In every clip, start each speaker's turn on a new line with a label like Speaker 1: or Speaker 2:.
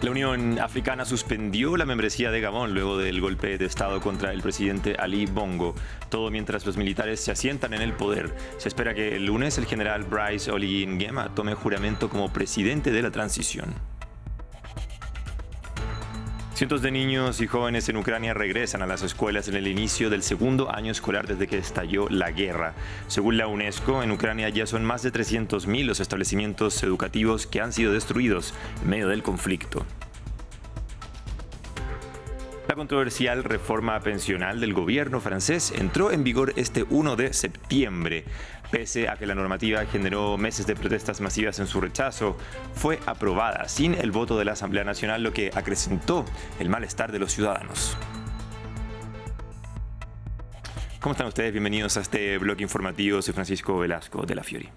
Speaker 1: La Unión Africana suspendió la membresía de Gabón luego del golpe de Estado contra el presidente Ali Bongo. Todo mientras los militares se asientan en el poder. Se espera que el lunes el general Brice Oligui Nguema tome juramento como presidente de la transición. Cientos de niños y jóvenes en Ucrania regresan a las escuelas en el inicio del segundo año escolar desde que estalló la guerra. Según la UNESCO, en Ucrania ya son más de 300.000 los establecimientos educativos que han sido destruidos en medio del conflicto. La controversial reforma pensional del gobierno francés entró en vigor este 1 de septiembre. Pese a que la normativa generó meses de protestas masivas en su rechazo, fue aprobada sin el voto de la Asamblea Nacional, lo que acrecentó el malestar de los ciudadanos. ¿Cómo están ustedes? Bienvenidos a este bloque informativo. Soy Francisco Velasco de La Fiori.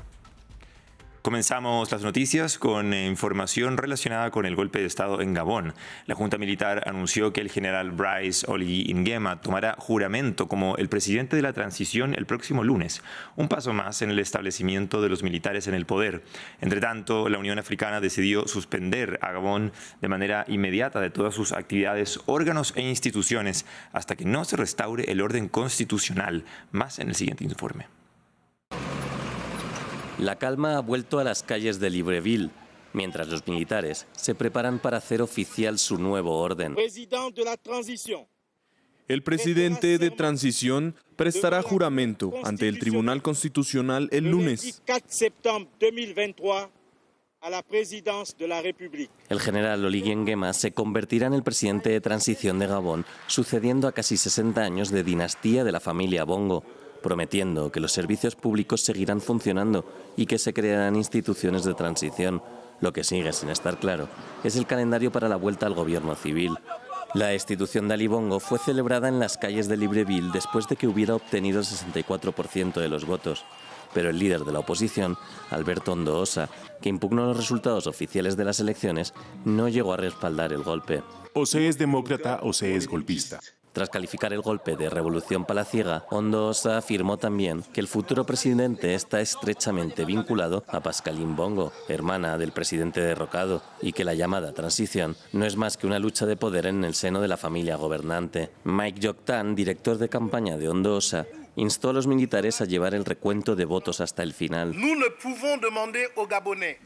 Speaker 1: Comenzamos las noticias con información relacionada con el golpe de Estado en Gabón. La Junta Militar anunció que el general Brice Oligui Nguema tomará juramento como el presidente de la transición el próximo lunes, un paso más en el establecimiento de los militares en el poder. Entre tanto, la Unión Africana decidió suspender a Gabón de manera inmediata de todas sus actividades, órganos e instituciones hasta que no se restaure el orden constitucional. Más en el siguiente informe.
Speaker 2: La calma ha vuelto a las calles de Libreville, mientras los militares se preparan para hacer oficial su nuevo orden.
Speaker 3: El presidente de transición prestará juramento ante el Tribunal Constitucional el lunes.
Speaker 2: El general Oligui Nguema se convertirá en el presidente de transición de Gabón, sucediendo a casi 60 años de dinastía de la familia Bongo, prometiendo que los servicios públicos seguirán funcionando y que se crearán instituciones de transición. Lo que sigue sin estar claro es el calendario para la vuelta al gobierno civil. La destitución de Ali Bongo fue celebrada en las calles de Libreville después de que hubiera obtenido el 64% de los votos. Pero el líder de la oposición, Alberto Ondoosa, que impugnó los resultados oficiales de las elecciones, no llegó a respaldar el golpe.
Speaker 4: O se es demócrata o se es golpista.
Speaker 2: Tras calificar el golpe de revolución palaciega, Ondoosa afirmó también que el futuro presidente está estrechamente vinculado a Pascaline Bongo, hermana del presidente derrocado, y que la llamada transición no es más que una lucha de poder en el seno de la familia gobernante. Mike Joktan, director de campaña de Ondoosa, instó a los militares a llevar el recuento de votos hasta el final.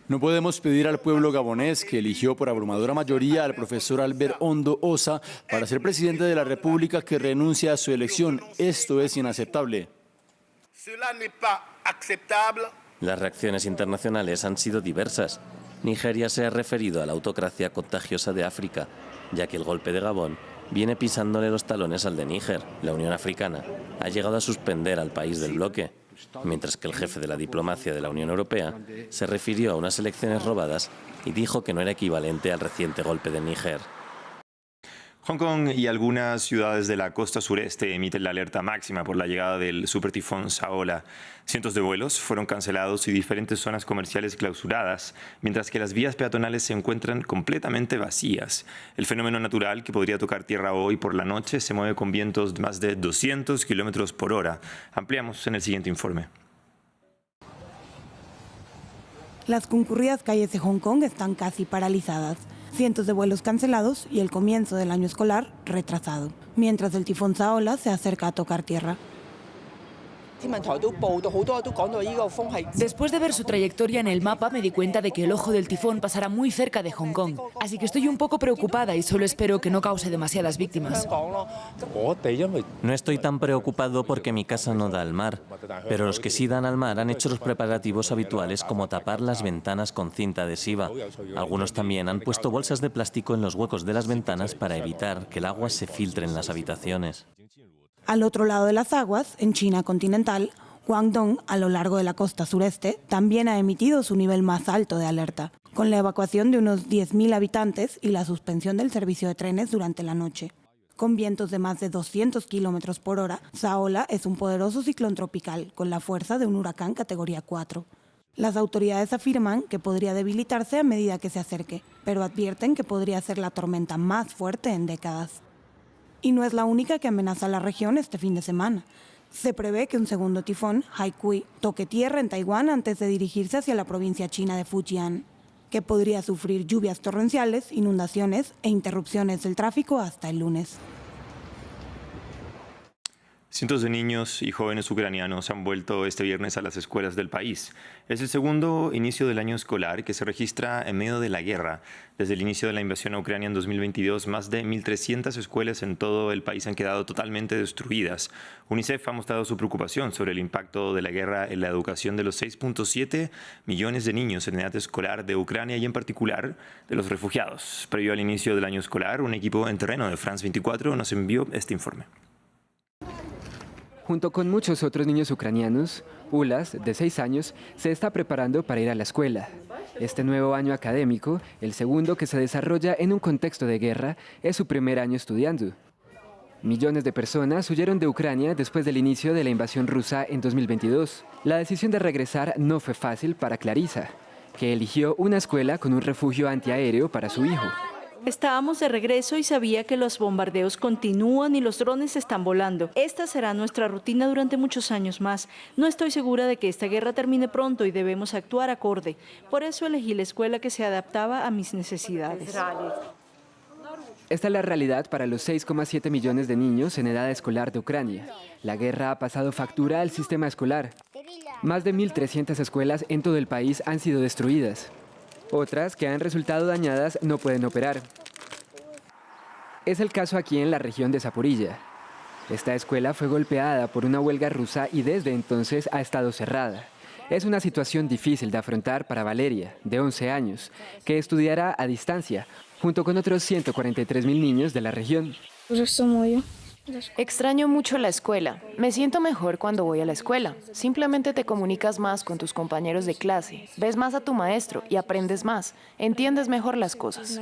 Speaker 5: No podemos pedir al pueblo gabonés, que eligió por abrumadora mayoría al profesor Albert Ondoosa para ser presidente de la República, que renuncie a su elección. Esto es inaceptable.
Speaker 2: Las reacciones internacionales han sido diversas. Nigeria se ha referido a la autocracia contagiosa de África, ya que el golpe de Gabón viene pisándole los talones al de Níger. La Unión Africana ha llegado a suspender al país del bloque, mientras que el jefe de la diplomacia de la Unión Europea se refirió a unas elecciones robadas y dijo que no era equivalente al reciente golpe de Níger.
Speaker 1: Hong Kong y algunas ciudades de la costa sureste emiten la alerta máxima por la llegada del supertifón Saola. Cientos de vuelos fueron cancelados y diferentes zonas comerciales clausuradas, mientras que las vías peatonales se encuentran completamente vacías. El fenómeno natural, que podría tocar tierra hoy por la noche, se mueve con vientos de más de 200 kilómetros por hora. Ampliamos en el siguiente informe.
Speaker 6: Las concurridas calles de Hong Kong están casi paralizadas. Cientos de vuelos cancelados y el comienzo del año escolar retrasado, mientras el tifón Saola se acerca a tocar tierra.
Speaker 7: Después de ver su trayectoria en el mapa, me di cuenta de que el ojo del tifón pasará muy cerca de Hong Kong. Así que estoy un poco preocupada y solo espero que no cause demasiadas víctimas.
Speaker 2: No estoy tan preocupado porque mi casa no da al mar, pero los que sí dan al mar han hecho los preparativos habituales, como tapar las ventanas con cinta adhesiva. Algunos también han puesto bolsas de plástico en los huecos de las ventanas para evitar que el agua se filtre en las habitaciones.
Speaker 6: Al otro lado de las aguas, en China continental, Guangdong, a lo largo de la costa sureste, también ha emitido su nivel más alto de alerta, con la evacuación de unos 10.000 habitantes y la suspensión del servicio de trenes durante la noche. Con vientos de más de 200 kilómetros por hora, Saola es un poderoso ciclón tropical con la fuerza de un huracán categoría 4. Las autoridades afirman que podría debilitarse a medida que se acerque, pero advierten que podría ser la tormenta más fuerte en décadas. Y no es la única que amenaza a la región este fin de semana. Se prevé que un segundo tifón, Haikui, toque tierra en Taiwán antes de dirigirse hacia la provincia china de Fujian. que podría sufrir lluvias torrenciales, inundaciones e interrupciones del tráfico hasta el lunes.
Speaker 1: Cientos de niños y jóvenes ucranianos han vuelto este viernes a las escuelas del país. Es el segundo inicio del año escolar que se registra en medio de la guerra. Desde el inicio de la invasión a Ucrania en 2022, más de 1.300 escuelas en todo el país han quedado totalmente destruidas. UNICEF ha mostrado su preocupación sobre el impacto de la guerra en la educación de los 6.7 millones de niños en edad escolar de Ucrania y en particular de los refugiados. Previo al inicio del año escolar, un equipo en terreno de France 24 nos envió este informe.
Speaker 8: Junto con muchos otros niños ucranianos, Ulas, de 6 años, se está preparando para ir a la escuela. Este nuevo año académico, el segundo que se desarrolla en un contexto de guerra, es su primer año estudiando. Millones de personas huyeron de Ucrania después del inicio de la invasión rusa en 2022. La decisión de regresar no fue fácil para Clarisa, que eligió una escuela con un refugio antiaéreo para su hijo.
Speaker 9: Estábamos de regreso y sabía que los bombardeos continúan y los drones están volando. Esta será nuestra rutina durante muchos años más. No estoy segura de que esta guerra termine pronto y debemos actuar acorde. Por eso elegí la escuela que se adaptaba a mis necesidades.
Speaker 8: Esta es la realidad para los 6,7 millones de niños en edad escolar de Ucrania. La guerra ha pasado factura al sistema escolar. Más de 1.300 escuelas en todo el país han sido destruidas. Otras que han resultado dañadas no pueden operar. Es el caso aquí en la región de Zaporilla. Esta escuela fue golpeada por una huelga rusa y desde entonces ha estado cerrada. Es una situación difícil de afrontar para Valeria, de 11 años, que estudiará a distancia, junto con otros 143.000 niños de la región.
Speaker 10: Extraño mucho la escuela. Me siento mejor cuando voy a la escuela. Simplemente te comunicas más con tus compañeros de clase, ves más a tu maestro y aprendes más. Entiendes mejor las cosas.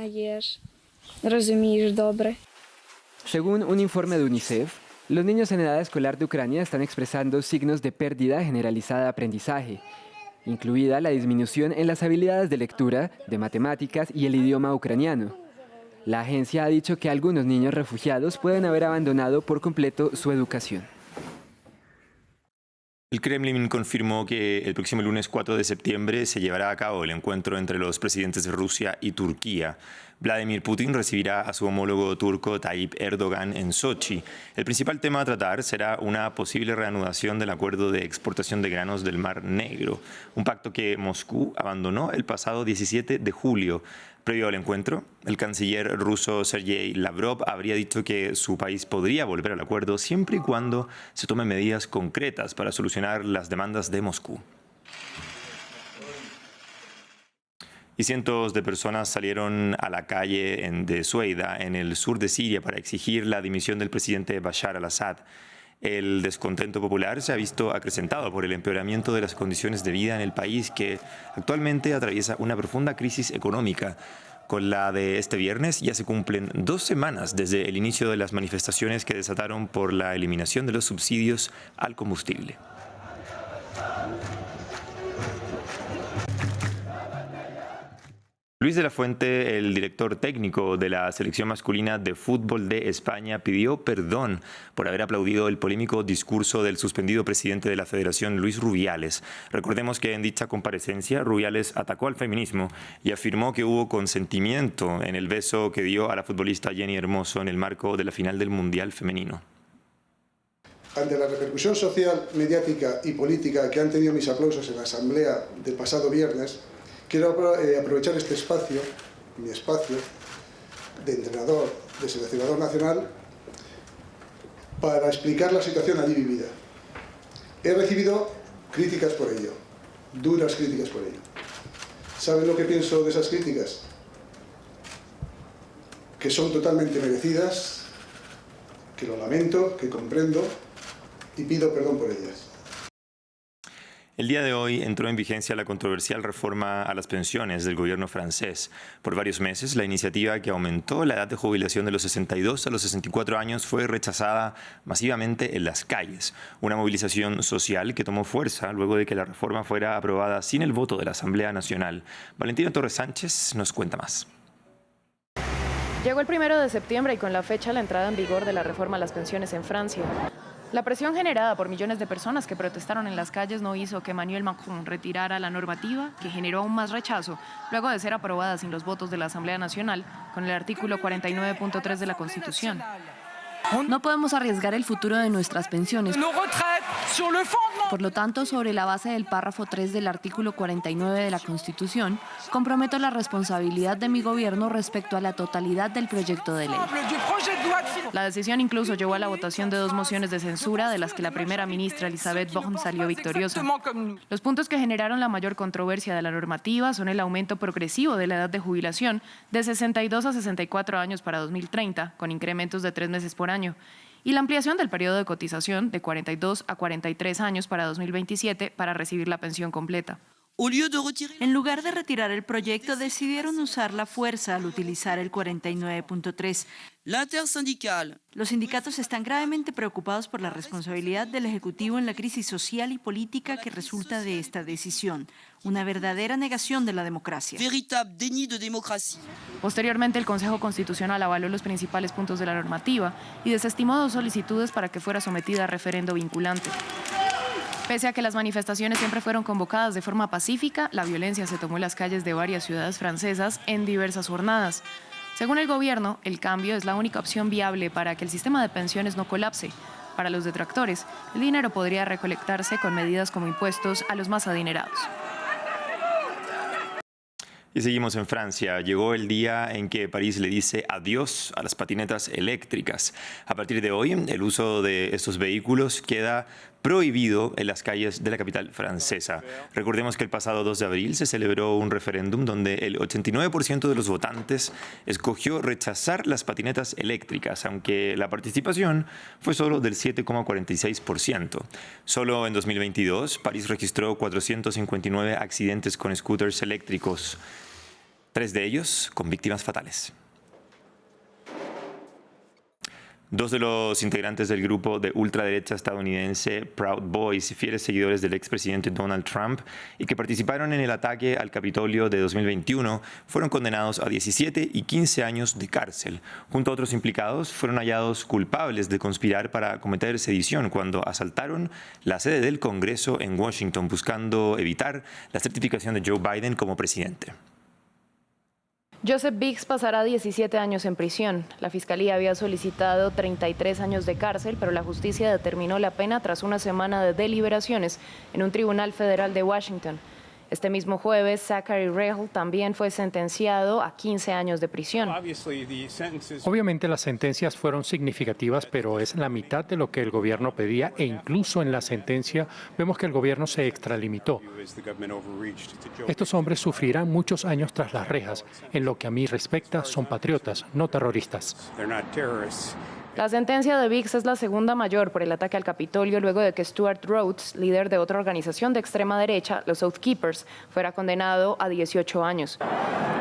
Speaker 8: Según un informe de UNICEF, los niños en edad escolar de Ucrania están expresando signos de pérdida generalizada de aprendizaje, incluida la disminución en las habilidades de lectura, de matemáticas y el idioma ucraniano. La agencia ha dicho que algunos niños refugiados pueden haber abandonado por completo su educación.
Speaker 1: El Kremlin confirmó que el próximo lunes 4 de septiembre se llevará a cabo el encuentro entre los presidentes de Rusia y Turquía. Vladimir Putin recibirá a su homólogo turco Tayyip Erdogan en Sochi. El principal tema a tratar será una posible reanudación del acuerdo de exportación de granos del Mar Negro, un pacto que Moscú abandonó el pasado 17 de julio. Previo al encuentro, el canciller ruso Sergei Lavrov habría dicho que su país podría volver al acuerdo siempre y cuando se tomen medidas concretas para solucionar las demandas de Moscú. Y cientos de personas salieron a la calle de Sueida, en el sur de Siria, para exigir la dimisión del presidente Bashar al-Assad. El descontento popular se ha visto acrecentado por el empeoramiento de las condiciones de vida en el país, que actualmente atraviesa una profunda crisis económica. Con la de este viernes ya se cumplen 2 semanas desde el inicio de las manifestaciones que desataron por la eliminación de los subsidios al combustible. Luis de la Fuente, el director técnico de la selección masculina de fútbol de España, pidió perdón por haber aplaudido el polémico discurso del suspendido presidente de la Federación, Luis Rubiales. Recordemos que en dicha comparecencia, Rubiales atacó al feminismo y afirmó que hubo consentimiento en el beso que dio a la futbolista Jenny Hermoso en el marco de la final del Mundial Femenino.
Speaker 11: Ante la repercusión social, mediática y política que han tenido mis aplausos en la asamblea del pasado viernes, quiero aprovechar este espacio, mi espacio de entrenador, de seleccionador nacional, para explicar la situación allí vivida. He recibido críticas por ello, duras críticas por ello. ¿Saben lo que pienso de esas críticas? Que son totalmente merecidas, que lo lamento, que comprendo y pido perdón por ellas.
Speaker 1: El día de hoy entró en vigencia la controversial reforma a las pensiones del gobierno francés. Por varios meses, la iniciativa que aumentó la edad de jubilación de los 62 a los 64 años fue rechazada masivamente en las calles. Una movilización social que tomó fuerza luego de que la reforma fuera aprobada sin el voto de la Asamblea Nacional. Valentina Torres Sánchez nos cuenta más.
Speaker 10: Llegó el 1 de septiembre y con la fecha la entrada en vigor de la reforma a las pensiones en Francia. La presión generada por millones de personas que protestaron en las calles no hizo que Emmanuel Macron retirara la normativa, que generó aún más rechazo, luego de ser aprobada sin los votos de la Asamblea Nacional con el artículo 49.3 de la Constitución. No podemos arriesgar el futuro de nuestras pensiones. Por lo tanto, sobre la base del párrafo 3 del artículo 49 de la Constitución, comprometo la responsabilidad de mi gobierno respecto a la totalidad del proyecto de ley. La decisión incluso llevó a la votación de 2 mociones de censura, de las que la primera ministra Elisabeth Borne salió victoriosa. Los puntos que generaron la mayor controversia de la normativa son el aumento progresivo de la edad de jubilación de 62 a 64 años para 2030, con incrementos de 3 meses por año, y la ampliación del periodo de cotización de 42 a 43 años para 2027 para recibir la pensión completa.
Speaker 9: En lugar de retirar el proyecto, decidieron usar la fuerza al utilizar el 49.3. Los sindicatos están gravemente preocupados por la responsabilidad del Ejecutivo en la crisis social y política que resulta de esta decisión. Una verdadera negación de la democracia.
Speaker 10: Posteriormente, el Consejo Constitucional avaló los principales puntos de la normativa y desestimó 2 solicitudes para que fuera sometida a referendo vinculante. Pese a que las manifestaciones siempre fueron convocadas de forma pacífica, la violencia se tomó las calles de varias ciudades francesas en diversas jornadas. Según el gobierno, el cambio es la única opción viable para que el sistema de pensiones no colapse. Para los detractores, el dinero podría recolectarse con medidas como impuestos a los más adinerados.
Speaker 1: Y seguimos en Francia. Llegó el día en que París le dice adiós a las patinetas eléctricas. A partir de hoy, el uso de estos vehículos queda prohibido en las calles de la capital francesa. Recordemos que el pasado 2 de abril se celebró un referéndum donde el 89% de los votantes escogió rechazar las patinetas eléctricas, aunque la participación fue solo del 7,46%. Solo en 2022, París registró 459 accidentes con scooters eléctricos, 3 de ellos con víctimas fatales. 2 de los integrantes del grupo de ultraderecha estadounidense Proud Boys, fieles seguidores del expresidente Donald Trump y que participaron en el ataque al Capitolio de 2021, fueron condenados a 17 y 15 años de cárcel. Junto a otros implicados, fueron hallados culpables de conspirar para cometer sedición cuando asaltaron la sede del Congreso en Washington, buscando evitar la certificación de Joe Biden como presidente.
Speaker 10: Joseph Biggs pasará 17 años en prisión. La fiscalía había solicitado 33 años de cárcel, pero la justicia determinó la pena tras una semana de deliberaciones en un tribunal federal de Washington. Este mismo jueves, Zachary Rehl también fue sentenciado a 15 años de prisión.
Speaker 12: Obviamente las sentencias fueron significativas, pero es la mitad de lo que el gobierno pedía e incluso en la sentencia vemos que el gobierno se extralimitó. Estos hombres sufrirán muchos años tras las rejas. En lo que a mí respecta, son patriotas, no terroristas.
Speaker 10: La sentencia de Biggs es la segunda mayor por el ataque al Capitolio luego de que Stuart Rhodes, líder de otra organización de extrema derecha, los Oath Keepers, fuera condenado a 18 años.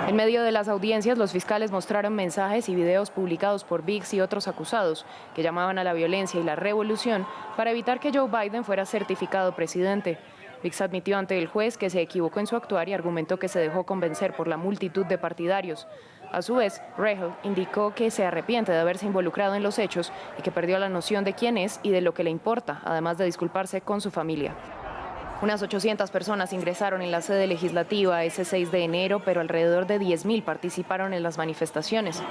Speaker 10: En medio de las audiencias, los fiscales mostraron mensajes y videos publicados por Biggs y otros acusados que llamaban a la violencia y la revolución para evitar que Joe Biden fuera certificado presidente. Biggs admitió ante el juez que se equivocó en su actuar y argumentó que se dejó convencer por la multitud de partidarios. A su vez, Rehl indicó que se arrepiente de haberse involucrado en los hechos y que perdió la noción de quién es y de lo que le importa, además de disculparse con su familia. Unas 800 personas ingresaron en la sede legislativa ese 6 de enero, pero alrededor de 10.000 participaron en las manifestaciones.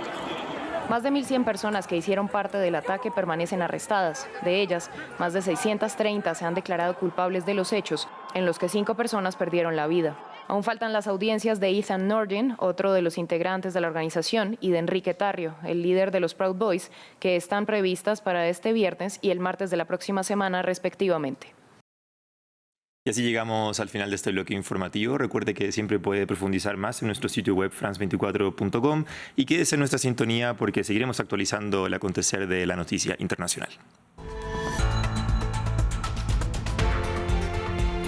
Speaker 10: Más de 1.100 personas que hicieron parte del ataque permanecen arrestadas. De ellas, más de 630 se han declarado culpables de los hechos, en los que 5 personas perdieron la vida. Aún faltan las audiencias de Ethan Nordin, otro de los integrantes de la organización, y de Enrique Tarrio, el líder de los Proud Boys, que están previstas para este viernes y el martes de la próxima semana, respectivamente.
Speaker 1: Y así llegamos al final de este bloque informativo. Recuerde que siempre puede profundizar más en nuestro sitio web france24.com y quédese en nuestra sintonía porque seguiremos actualizando el acontecer de la noticia internacional.